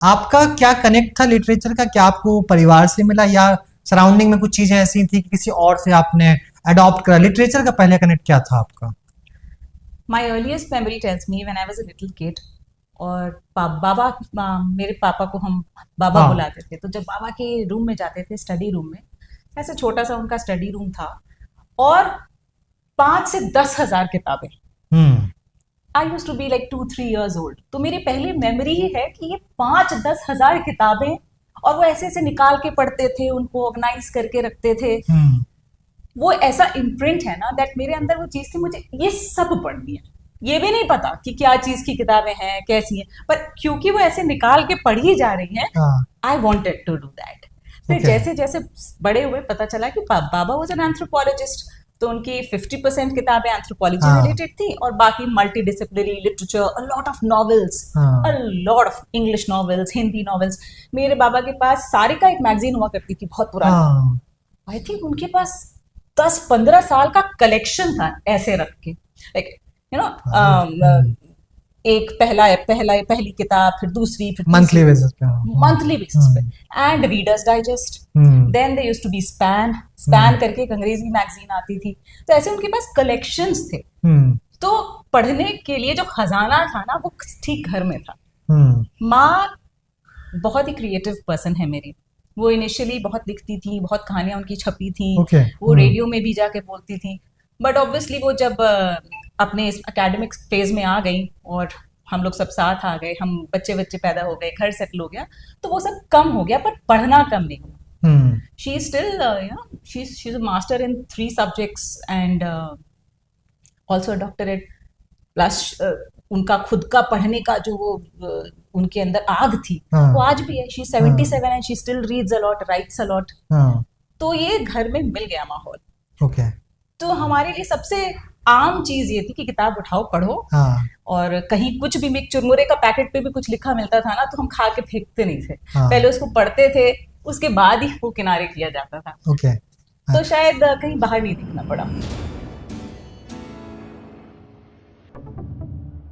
आपका क्या कनेक्ट था लिटरेचर का? क्या आपको परिवार से मिला या सराउंडिंग में कुछ चीजें ऐसी थी कि किसी और से आपने अडॉप्ट करा? लिटरेचर का पहले कनेक्ट क्या था आपका? My earliest memory tells me when I was a little kid, और बाबा, मेरे पापा को हम बाबा हाँ। बुलाते थे, तो जब बाबा के रूम में जाते थे, स्टडी रूम में, ऐसे छोटा सा उनका स्टडी रूम था, और 5 से 10 हजार किताबें। Hmm. I use to be like 2-3 years old, तो मेरी पहली मेमोरी ही है कि ये 5-10 हजार किताबें, और वो ऐसे ऐसे निकाल के पढ़ते थे, उनको ऑर्गेनाइज करके रखते थे। हम्म। वो ऐसा इम्प्रिंट है ना, दैट मेरे अंदर वो चीज थी, मुझे ये सब पढ़नी है। ये भी नहीं पता कि क्या चीज की किताबें हैं, कैसी हैं, पर क्योंकि वो ऐसे निकाल के पढ़ी जा रही हैं, हाँ। I wanted to do that. फिर Okay. जैसे जैसे बड़े हुए, पता चला कि बाबा वॉज एन एंथ्रोपोलॉजिस्ट, तो उनकी 50% किताबें एंथ्रोपोलॉजी हाँ। रिलेटेड थी, और बाकी multi disciplinary literature, a lot of novels, हाँ। A lot of English novels, Hindi novels. मेरे बाबा के पास सारिका एक मैगजीन हुआ करती थी, बहुत पुरानी। हाँ। आई थिंक उनके पास 10-15 साल का कलेक्शन था, ऐसे रख के, लाइक यू नो, एक पहली किताब, फिर दूसरी, फिर मंथली बेसिस पे? मंथली बेसिस पे, and readers digest. Then they used to be span करके एक अंग्रेजी मैगजीन आती थी, तो ऐसे उनके पास कलेक्शंस थे। तो पढ़ने के लिए जो खजाना था ना, वो ठीक घर में था। माँ बहुत ही क्रिएटिव पर्सन है मेरी। वो इनिशियली बहुत लिखती थी, बहुत कहानियां उनकी छपी थी। Okay. वो रेडियो में भी जाके बोलती थी, बट ऑब्वियसली वो जब अपने इस एकेडमिक फेज में आ गई, और हम लोग सब साथ आ गए, हम बच्चे पैदा हो गए, घर सेटल हो गया, तो वो सब कम हो गया, पर पढ़ना कम नहीं हुआ। She still she is a master in 3 subjects, and also doctorate, plus उनका खुद का पढ़ने का जो वो उनके अंदर आग थी, हाँ। वो आज भी है। She 77 and she still reads a lot, rights a lot. हाँ। तो ये घर में मिल गया माहौल। ओके। तो हमारे लिए सबसे आम चीज ये थी कि किताब उठाओ, पढ़ो। हाँ। और कहीं कुछ भी चुरमुरे का पैकेट पे भी कुछ लिखा मिलता था ना, तो हम खा के फेंकते नहीं थे। हाँ। पहले उसको पढ़ते थे, उसके बाद ही वो किनारे किया जाता था। ओके। तो शायद कहीं बाहर नहीं दिखना पड़ा।